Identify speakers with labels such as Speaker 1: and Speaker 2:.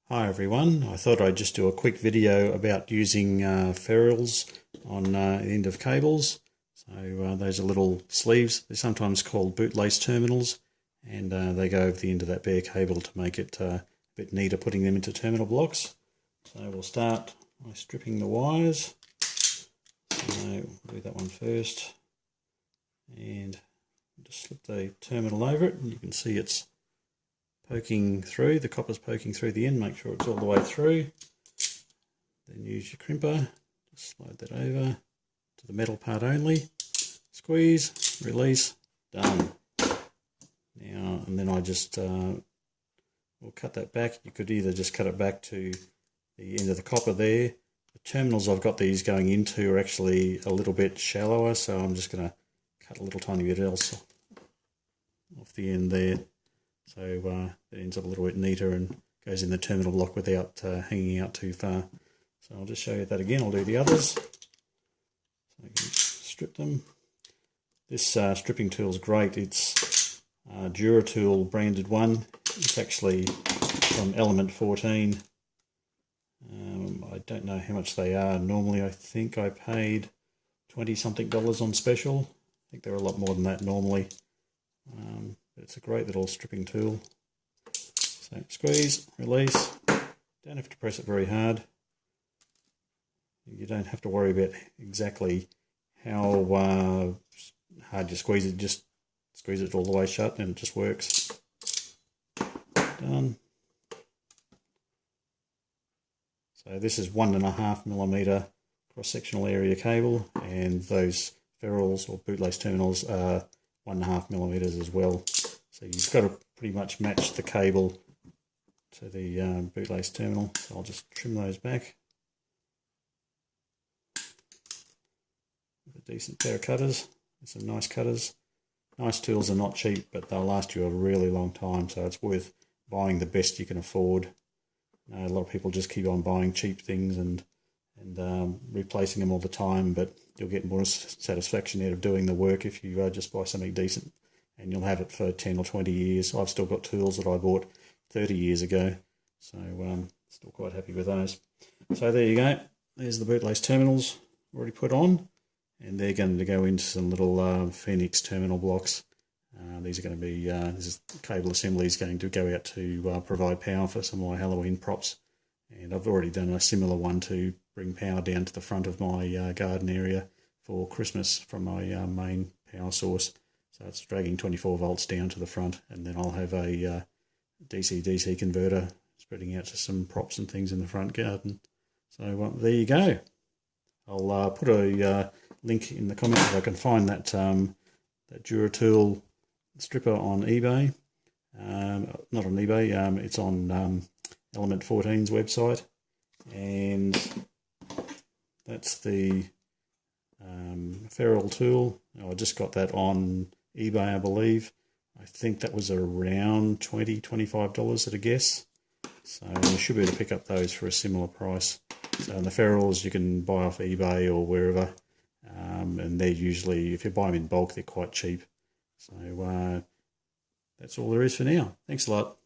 Speaker 1: Hi everyone, I thought I'd just do a quick video about using ferrules on the end of cables. So those are little sleeves. They're sometimes called bootlace terminals, and they go over the end of that bare cable to make it a bit neater putting them into terminal blocks. So we'll start by stripping the wires. So we'll do that one first, and just slip the terminal over it, and you can see it's poking through, the copper's poking through the end. Make sure it's all the way through. Then use your crimper, just slide that over to the metal part only. Squeeze, release, done. Now, and then I just will cut that back. You could either just cut it back to the end of the copper there. The terminals I've got these going into are actually a little bit shallower, so I'm just going to cut a little tiny bit else off the end there. So it ends up a little bit neater and goes in the terminal block without hanging out too far. So I'll just show you that again. I'll do the others. So you can strip them. This stripping tool is great. It's Duratool branded one. It's actually from Element 14. I don't know how much they are. Normally I think I paid $20 something on special. I think they're a lot more than that normally. But it's a great little stripping tool. So squeeze, release. Don't have to press it very hard. You don't have to worry about exactly how hard you squeeze it. Just squeeze it all the way shut and it just works. Done. So this is 1.5mm cross-sectional area cable, and those ferrules or bootlace terminals are 1.5mm as well. So you've got to pretty much match the cable to the bootlace terminal. So I'll just trim those back with a decent pair of cutters. There's some nice cutters. Nice tools are not cheap, but they'll last you a really long time, so it's worth buying the best you can afford. A lot of people just keep on buying cheap things and replacing them all the time, but you'll get more satisfaction out of doing the work if you just buy something decent, and you'll have it for 10 or 20 years. I've still got tools that I bought 30 years ago, so still quite happy with those. So there you go. There's the bootlace terminals already put on, and they're going to go into some little Phoenix terminal blocks. These are going to be, this cable assembly is going to go out to provide power for some of my Halloween props. And I've already done a similar one to bring power down to the front of my garden area for Christmas from my main power source. So it's dragging 24 volts down to the front, and then I'll have a DC-DC converter spreading out to some props and things in the front garden. So there you go. I'll put a link in the comments if I can find that that Duratool stripper on eBay. Not on eBay, it's on Element 14's website, and that's the ferrule tool. I just got that on eBay, I believe. I think that was around $20, $25 at a guess. So you should be able to pick up those for a similar price. So the ferrules you can buy off eBay or wherever, and they're usually, if you buy them in bulk, they're quite cheap. So that's all there is for now. Thanks a lot.